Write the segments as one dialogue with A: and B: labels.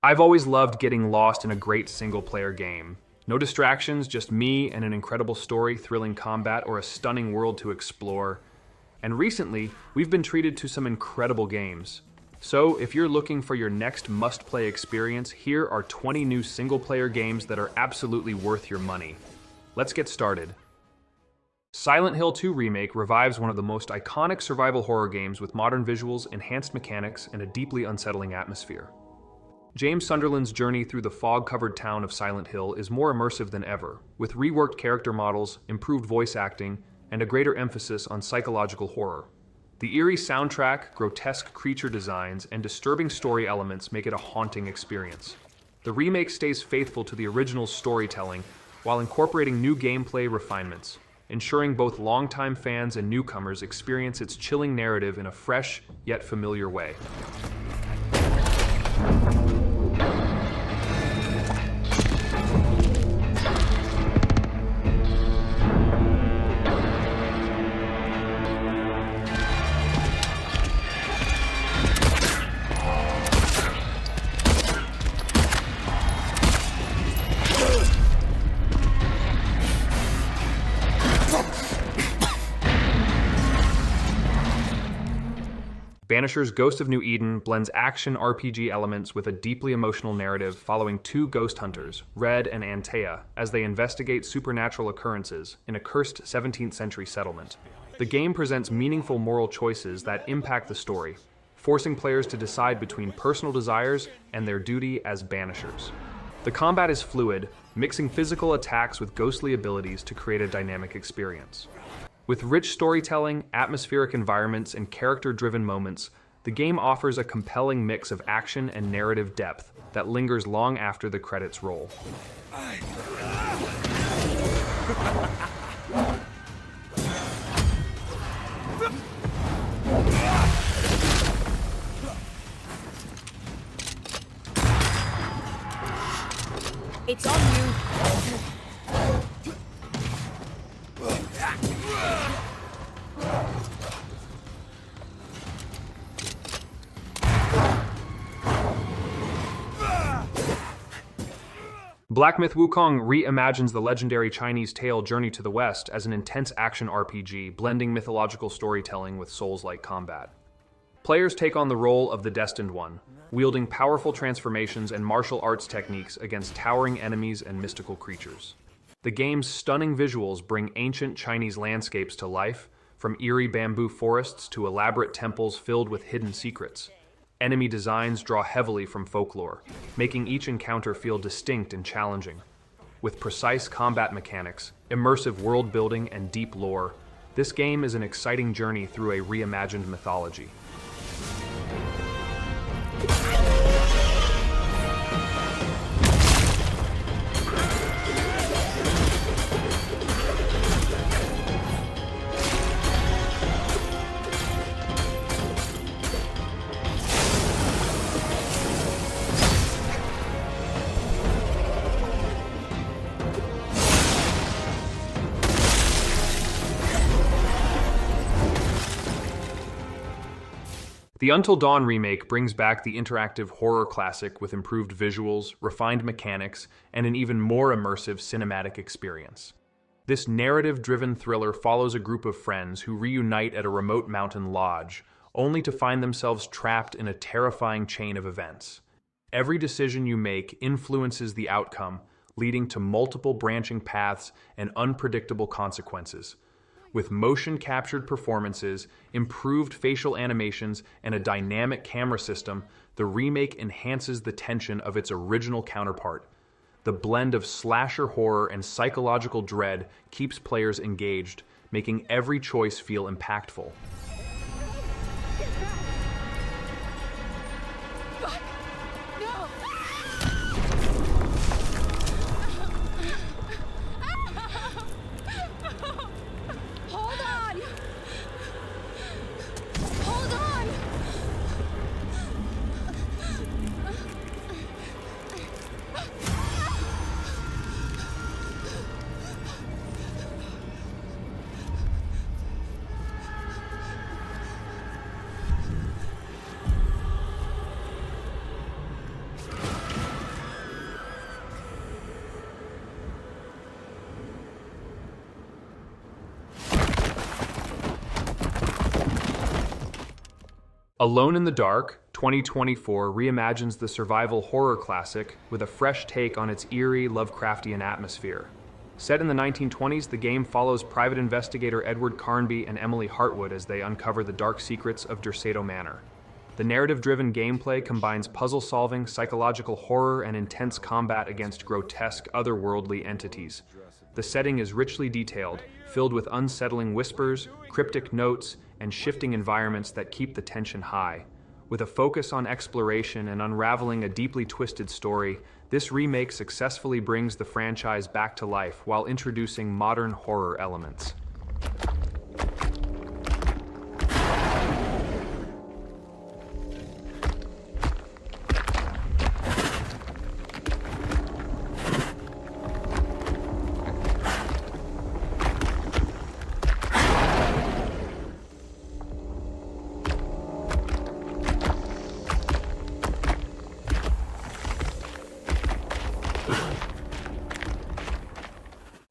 A: I've always loved getting lost in a great single-player game. No distractions, just me and an incredible story, thrilling combat, or a stunning world to explore. And recently, we've been treated to some incredible games. So, if you're looking for your next must-play experience, here are 20 new single-player games that are absolutely worth your money. Let's get started. Silent Hill 2 Remake revives one of the most iconic survival horror games with modern visuals, enhanced mechanics, and a deeply unsettling atmosphere. James Sunderland's journey through the fog-covered town of Silent Hill is more immersive than ever, with reworked character models, improved voice acting, and a greater emphasis on psychological horror. The eerie soundtrack, grotesque creature designs, and disturbing story elements make it a haunting experience. The remake stays faithful to the original's storytelling while incorporating new gameplay refinements, ensuring both longtime fans and newcomers experience its chilling narrative in a fresh yet familiar way. Banishers Ghost of New Eden blends action RPG elements with a deeply emotional narrative following two ghost hunters, Red and Antea, as they investigate supernatural occurrences in a cursed 17th century settlement. The game presents meaningful moral choices that impact the story, forcing players to decide between personal desires and their duty as Banishers. The combat is fluid, mixing physical attacks with ghostly abilities to create a dynamic experience. With rich storytelling, atmospheric environments, and character-driven moments, the game offers a compelling mix of action and narrative depth that lingers long after the credits roll.
B: It's on you.
A: Black Myth Wukong reimagines the legendary Chinese tale Journey to the West as an intense action RPG, blending mythological storytelling with Souls-like combat. Players take on the role of the Destined One, wielding powerful transformations and martial arts techniques against towering enemies and mystical creatures. The game's stunning visuals bring ancient Chinese landscapes to life, from eerie bamboo forests to elaborate temples filled with hidden secrets. Enemy designs draw heavily from folklore, making each encounter feel distinct and challenging. With precise combat mechanics, immersive world building, and deep lore, this game is an exciting journey through a reimagined mythology. The Until Dawn remake brings back the interactive horror classic with improved visuals, refined mechanics, and an even more immersive cinematic experience. This narrative-driven thriller follows a group of friends who reunite at a remote mountain lodge, only to find themselves trapped in a terrifying chain of events. Every decision you make influences the outcome, leading to multiple branching paths and unpredictable consequences. With motion-captured performances, improved facial animations, and a dynamic camera system, the remake enhances the tension of its original counterpart. The blend of slasher horror and psychological dread keeps players engaged, making every choice feel impactful. Alone in the Dark, 2024 reimagines the survival horror classic with a fresh take on its eerie, Lovecraftian atmosphere. Set in the 1920s, the game follows private investigator Edward Carnby and Emily Hartwood as they uncover the dark secrets of Derceto Manor. The narrative-driven gameplay combines puzzle-solving, psychological horror, and intense combat against grotesque, otherworldly entities. The setting is richly detailed, filled with unsettling whispers, cryptic notes, and shifting environments that keep the tension high. With a focus on exploration and unraveling a deeply twisted story, this remake successfully brings the franchise back to life while introducing modern horror elements.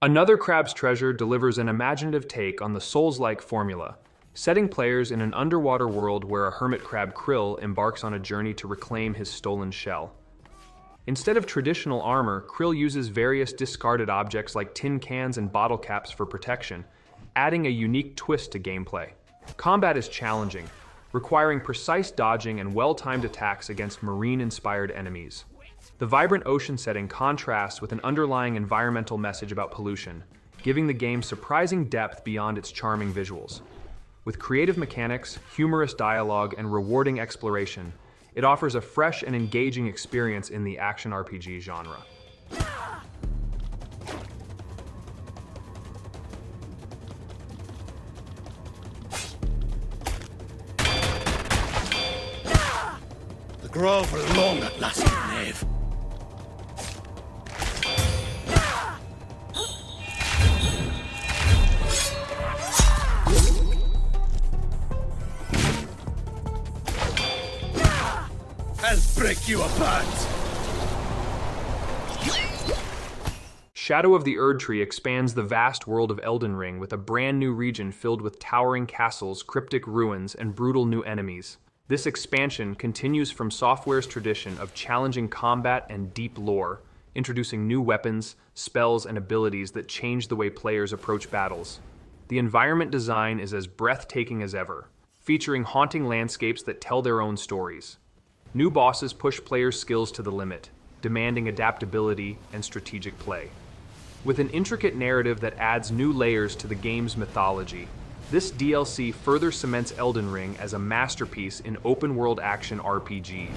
A: Another Crab's Treasure delivers an imaginative take on the Souls-like formula, setting players in an underwater world where a hermit crab Krill embarks on a journey to reclaim his stolen shell. Instead of traditional armor, Krill uses various discarded objects like tin cans and bottle caps for protection, adding a unique twist to gameplay. Combat is challenging, requiring precise dodging and well-timed attacks against marine-inspired enemies. The vibrant ocean setting contrasts with an underlying environmental message about pollution, giving the game surprising depth beyond its charming visuals. With creative mechanics, humorous dialogue, and rewarding exploration, it offers a fresh and engaging experience in the action RPG genre.
C: The grove will long at last, knave. I'll break you apart!
A: Shadow of the Erdtree expands the vast world of Elden Ring with a brand new region filled with towering castles, cryptic ruins, and brutal new enemies. This expansion continues from Software's tradition of challenging combat and deep lore, introducing new weapons, spells, and abilities that change the way players approach battles. The environment design is as breathtaking as ever, featuring haunting landscapes that tell their own stories. New bosses push players' skills to the limit, demanding adaptability and strategic play. With an intricate narrative that adds new layers to the game's mythology, this DLC further cements Elden Ring as a masterpiece in open-world action RPGs.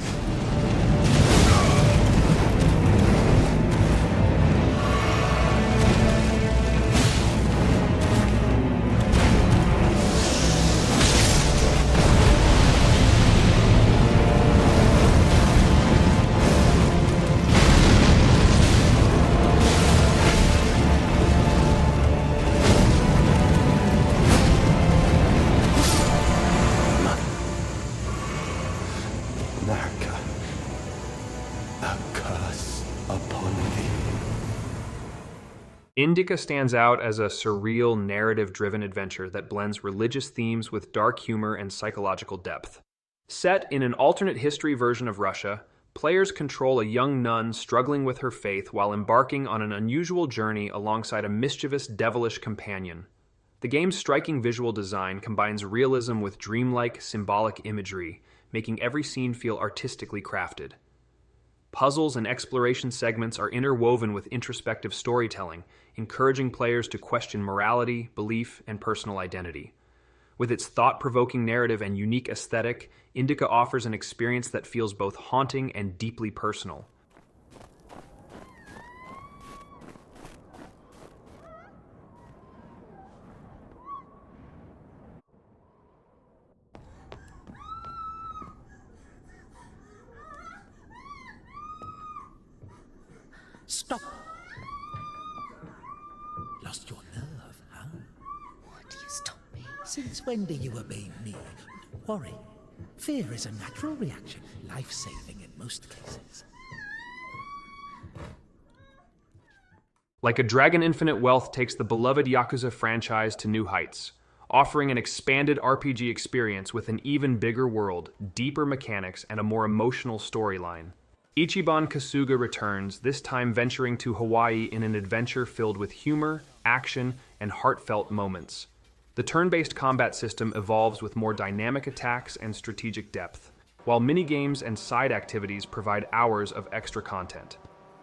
A: Indika stands out as a surreal, narrative-driven adventure that blends religious themes with dark humor and psychological depth. Set in an alternate history version of Russia, players control a young nun struggling with her faith while embarking on an unusual journey alongside a mischievous, devilish companion. The game's striking visual design combines realism with dreamlike, symbolic imagery, making every scene feel artistically crafted. Puzzles and exploration segments are interwoven with introspective storytelling, encouraging players to question morality, belief, and personal identity. With its thought-provoking narrative and unique aesthetic, Indika offers an experience that feels both haunting and deeply personal.
C: Stop! Lost your nerve, huh?
B: Why do you stop me?
C: Since when do you obey me? Don't worry. Fear is a natural reaction, life-saving in most cases.
A: Like a Dragon, Infinite Wealth takes the beloved Yakuza franchise to new heights, offering an expanded RPG experience with an even bigger world, deeper mechanics, and a more emotional storyline. Ichiban Kasuga returns, this time venturing to Hawaii in an adventure filled with humor, action, and heartfelt moments. The turn-based combat system evolves with more dynamic attacks and strategic depth, while minigames and side activities provide hours of extra content.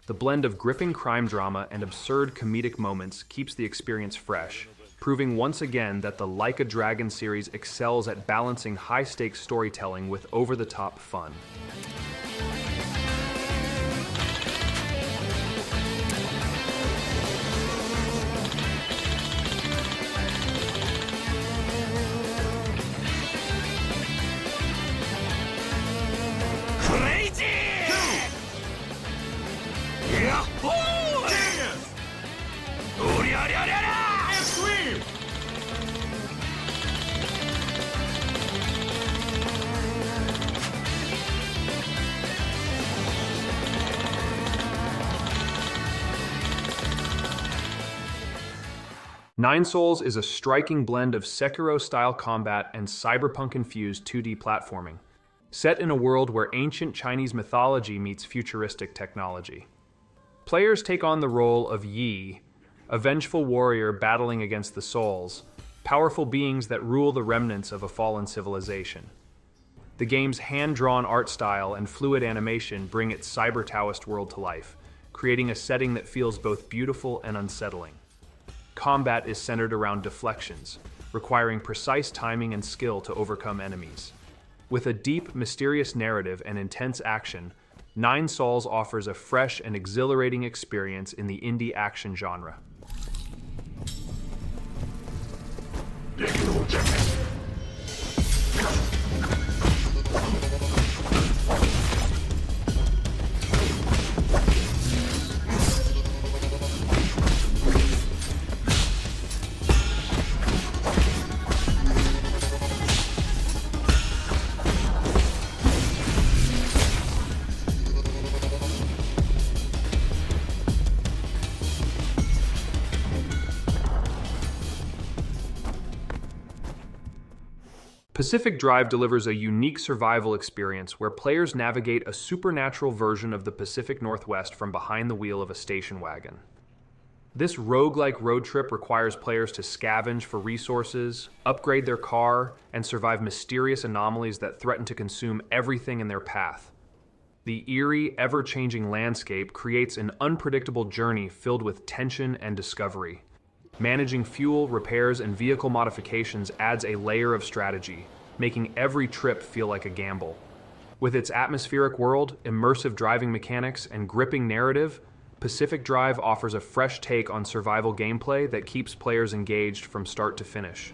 A: The blend of gripping crime drama and absurd comedic moments keeps the experience fresh, proving once again that the Like a Dragon series excels at balancing high-stakes storytelling with over-the-top fun. Nine Souls is a striking blend of Sekiro-style combat and cyberpunk-infused 2D platforming, set in a world where ancient Chinese mythology meets futuristic technology. Players take on the role of Yi, a vengeful warrior battling against the Souls, powerful beings that rule the remnants of a fallen civilization. The game's hand-drawn art style and fluid animation bring its cyber-Taoist world to life, creating a setting that feels both beautiful and unsettling. Combat is centered around deflections, requiring precise timing and skill to overcome enemies. With a deep, mysterious narrative and intense action, Nine Souls offers a fresh and exhilarating experience in the indie action genre. Pacific Drive delivers a unique survival experience where players navigate a supernatural version of the Pacific Northwest from behind the wheel of a station wagon. This roguelike road trip requires players to scavenge for resources, upgrade their car, and survive mysterious anomalies that threaten to consume everything in their path. The eerie, ever-changing landscape creates an unpredictable journey filled with tension and discovery. Managing fuel, repairs, and vehicle modifications adds a layer of strategy, making every trip feel like a gamble. With its atmospheric world, immersive driving mechanics, and gripping narrative, Pacific Drive offers a fresh take on survival gameplay that keeps players engaged from start to finish.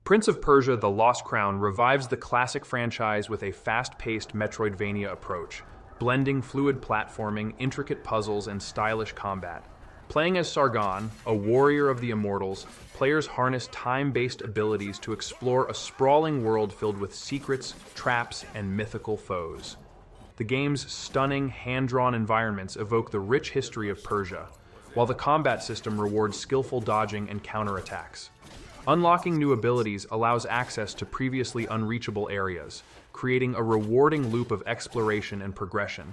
A: Prince of Persia: The Lost Crown revives the classic franchise with a fast-paced Metroidvania approach, blending fluid platforming, intricate puzzles, and stylish combat. Playing as Sargon, a warrior of the immortals, players harness time-based abilities to explore a sprawling world filled with secrets, traps, and mythical foes. The game's stunning, hand-drawn environments evoke the rich history of Persia, while the combat system rewards skillful dodging and counterattacks. Unlocking new abilities allows access to previously unreachable areas, creating a rewarding loop of exploration and progression.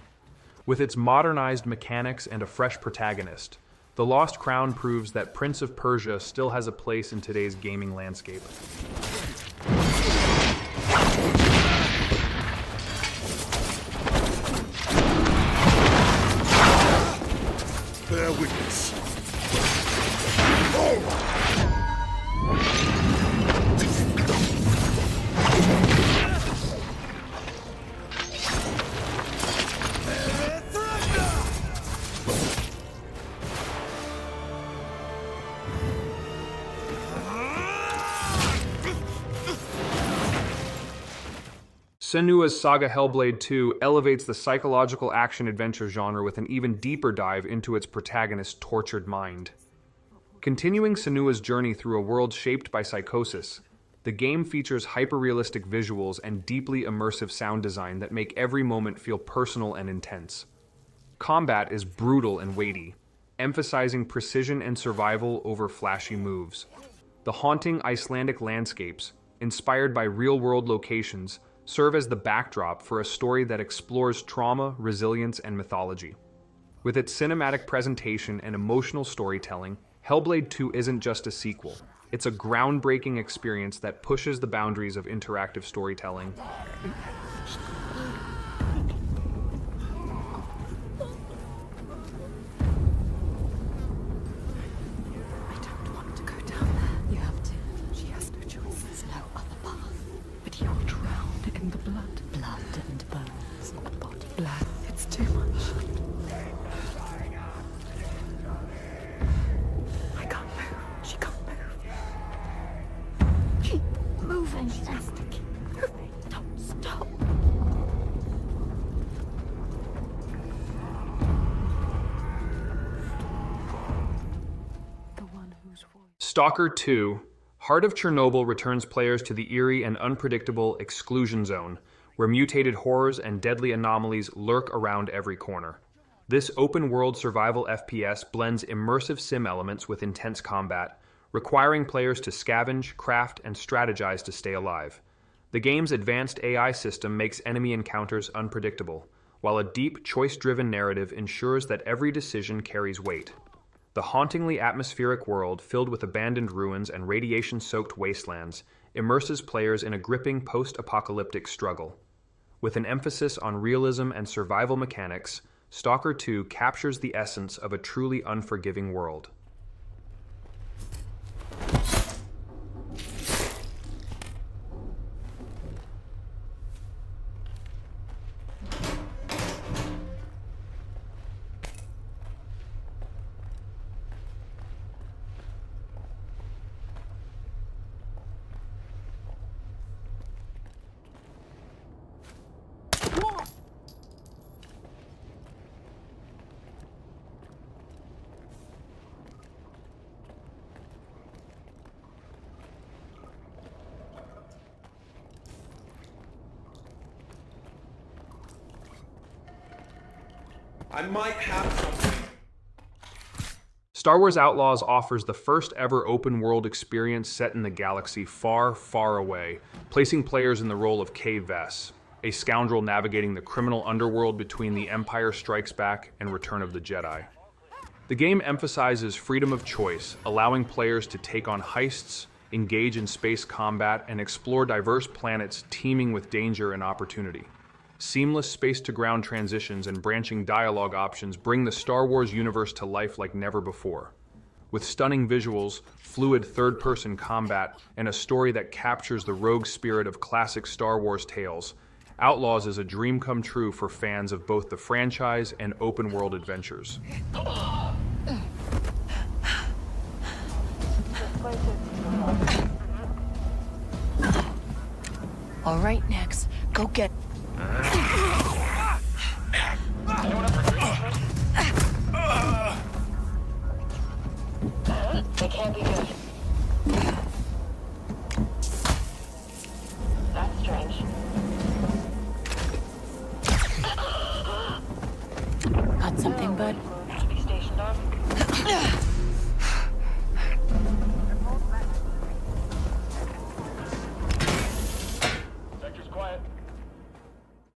A: With its modernized mechanics and a fresh protagonist, The Lost Crown proves that Prince of Persia still has a place in today's gaming landscape.
D: Bear witness.
A: Senua's Saga Hellblade 2 elevates the psychological action-adventure genre with an even deeper dive into its protagonist's tortured mind. Continuing Senua's journey through a world shaped by psychosis, the game features hyper-realistic visuals and deeply immersive sound design that make every moment feel personal and intense. Combat is brutal and weighty, emphasizing precision and survival over flashy moves. The haunting Icelandic landscapes, inspired by real-world locations, serve as the backdrop for a story that explores trauma, resilience, and mythology. With its cinematic presentation and emotional storytelling, Hellblade 2 isn't just a sequel. It's a groundbreaking experience that pushes the boundaries of interactive storytelling.
B: I don't want to go down there. You have to. She has no choice. There's no other path. But you're drowned in the blood. Blood and bones and body. Blood. It's too much. I can't move. She can't move. Keep moving. She has to keep moving. Don't stop. The one whose voice.
A: Stalker 2, Heart of Chernobyl returns players to the eerie and unpredictable Exclusion Zone, where mutated horrors and deadly anomalies lurk around every corner. This open-world survival FPS blends immersive sim elements with intense combat, requiring players to scavenge, craft, and strategize to stay alive. The game's advanced AI system makes enemy encounters unpredictable, while a deep, choice-driven narrative ensures that every decision carries weight. The hauntingly atmospheric world, filled with abandoned ruins and radiation-soaked wastelands, immerses players in a gripping post-apocalyptic struggle. With an emphasis on realism and survival mechanics, Stalker 2 captures the essence of a truly unforgiving world.
E: I might have something.
A: Star Wars Outlaws offers the first ever open-world experience set in the galaxy far, far away, placing players in the role of Kay Vess, a scoundrel navigating the criminal underworld between The Empire Strikes Back and Return of the Jedi. The game emphasizes freedom of choice, allowing players to take on heists, engage in space combat, and explore diverse planets teeming with danger and opportunity. Seamless space-to-ground transitions and branching dialogue options bring the Star Wars universe to life like never before. With stunning visuals, fluid third-person combat, and a story that captures the rogue spirit of classic Star Wars tales, Outlaws is a dream come true for fans of both the franchise and open-world adventures.
B: All right, next. Go get...
F: They can't be good. That's strange.
B: Got something, bud?
F: To be stationed on. Sector's quiet.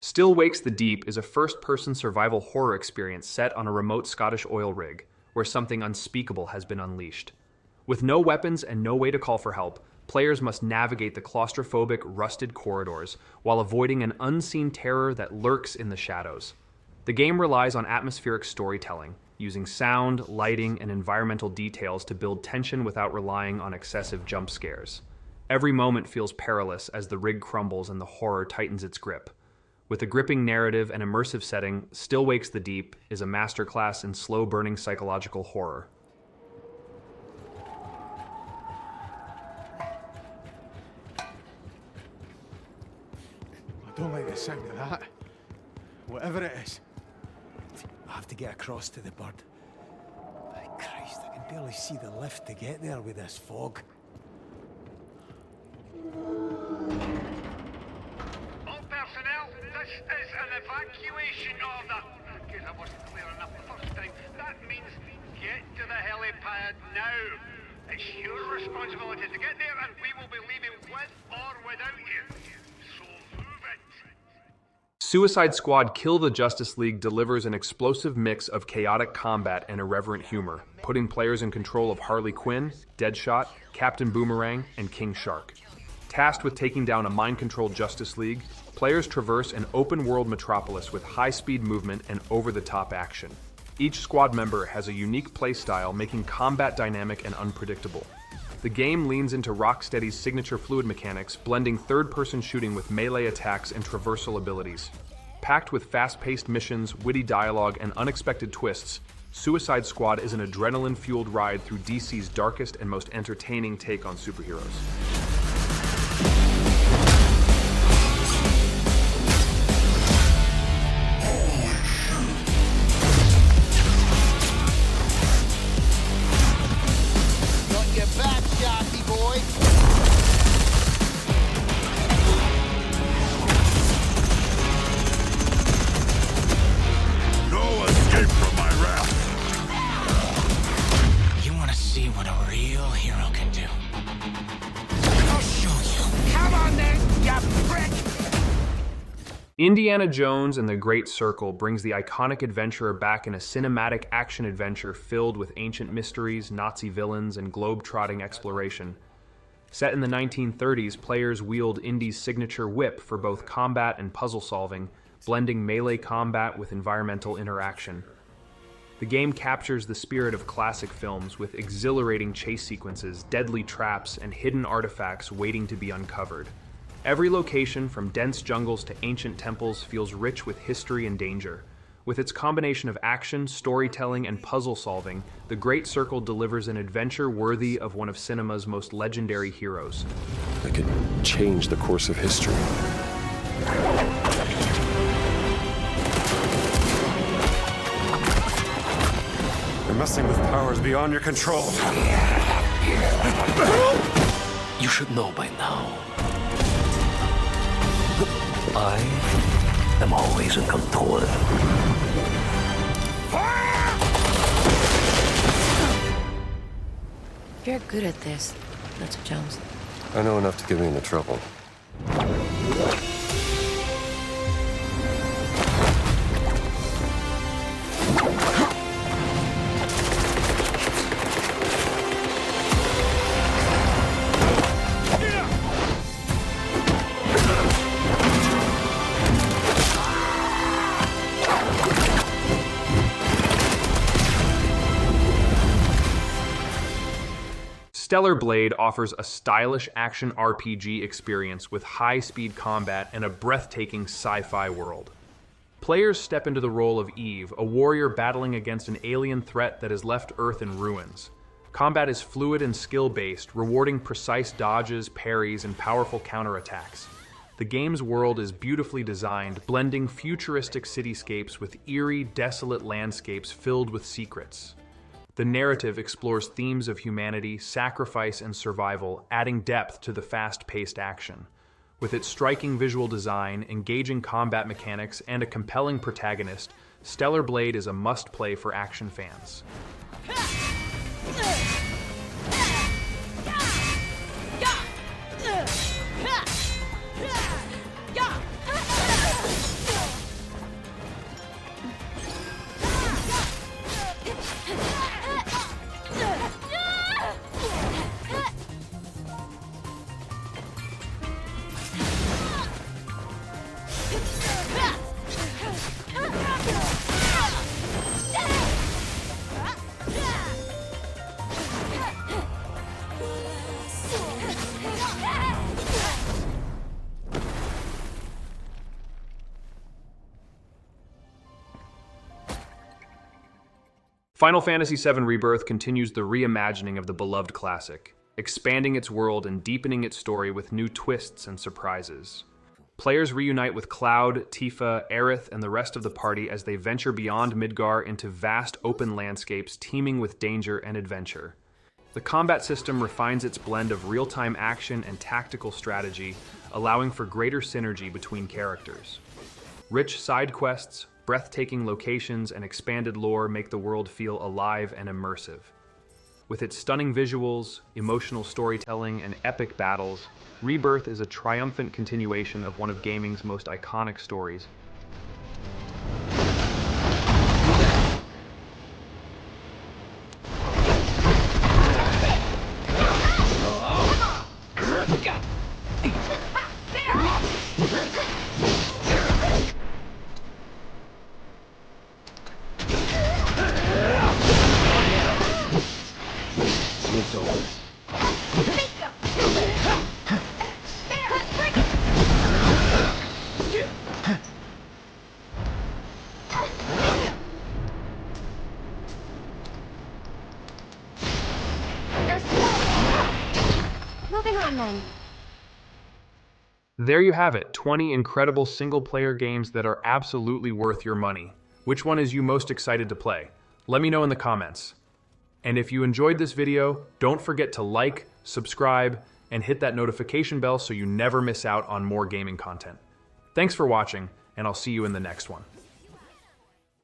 A: Still Wakes the Deep is a first-person survival horror experience set on a remote Scottish oil rig, where something unspeakable has been unleashed. With no weapons and no way to call for help, players must navigate the claustrophobic, rusted corridors while avoiding an unseen terror that lurks in the shadows. The game relies on atmospheric storytelling, using sound, lighting, and environmental details to build tension without relying on excessive jump scares. Every moment feels perilous as the rig crumbles and the horror tightens its grip. With a gripping narrative and immersive setting, Still Wakes the Deep is a masterclass in slow-burning psychological horror.
D: I
G: Don't like the sound of that. Whatever it is. I have to get across to the bird. By Christ, I can barely see the lift to get there with this fog.
H: All personnel, this is an evacuation order. In case I wasn't clear enough the first time, that means get to the helipad now. It's your responsibility to get there, and we will be leaving with or without you. So move it.
A: Suicide Squad Kill the Justice League delivers an explosive mix of chaotic combat and irreverent humor, putting players in control of Harley Quinn, Deadshot, Captain Boomerang, and King Shark. Tasked with taking down a mind-controlled Justice League, players traverse an open-world metropolis with high-speed movement and over-the-top action. Each squad member has a unique playstyle, making combat dynamic and unpredictable. The game leans into Rocksteady's signature fluid mechanics, blending third-person shooting with melee attacks and traversal abilities. Packed with fast-paced missions, witty dialogue, and unexpected twists, Suicide Squad is an adrenaline-fueled ride through DC's darkest and most entertaining take on superheroes. Indiana Jones and the Great Circle brings the iconic adventurer back in a cinematic action adventure filled with ancient mysteries, Nazi villains, and globe-trotting exploration. Set in the 1930s, players wield Indy's signature whip for both combat and puzzle solving, blending melee combat with environmental interaction. The game captures the spirit of classic films with exhilarating chase sequences, deadly traps, and hidden artifacts waiting to be uncovered. Every location, from dense jungles to ancient temples, feels rich with history and danger. With its combination of action, storytelling, and puzzle solving, The Great Circle delivers an adventure worthy of one of cinema's most legendary heroes.
I: I could change the course of history. You're messing with powers beyond your control.
J: You should know by now. I am always in control.
K: You're good at this, Mr. Jones.
I: I know enough to get me into trouble.
A: Stellar Blade offers a stylish action RPG experience with high-speed combat and a breathtaking sci-fi world. Players step into the role of Eve, a warrior battling against an alien threat that has left Earth in ruins. Combat is fluid and skill-based, rewarding precise dodges, parries, and powerful counterattacks. The game's world is beautifully designed, blending futuristic cityscapes with eerie, desolate landscapes filled with secrets. The narrative explores themes of humanity, sacrifice, and survival, adding depth to the fast-paced action. With its striking visual design, engaging combat mechanics, and a compelling protagonist, Stellar Blade is a must-play for action fans. Final Fantasy VII Rebirth continues the reimagining of the beloved classic, expanding its world and deepening its story with new twists and surprises. Players reunite with Cloud, Tifa, Aerith, and the rest of the party as they venture beyond Midgar into vast open landscapes teeming with danger and adventure. The combat system refines its blend of real-time action and tactical strategy, allowing for greater synergy between characters. Rich side quests, breathtaking locations, and expanded lore make the world feel alive and immersive. With its stunning visuals, emotional storytelling, and epic battles, Rebirth is a triumphant continuation of one of gaming's most iconic stories.
L: Moving on then.
A: There you have it, 20 incredible single-player games that are absolutely worth your money. Which one is you most excited to play? Let me know in the comments. And if you enjoyed this video, don't forget to like, subscribe, and hit that notification bell so you never miss out on more gaming content. Thanks for watching, and I'll see you in the next one.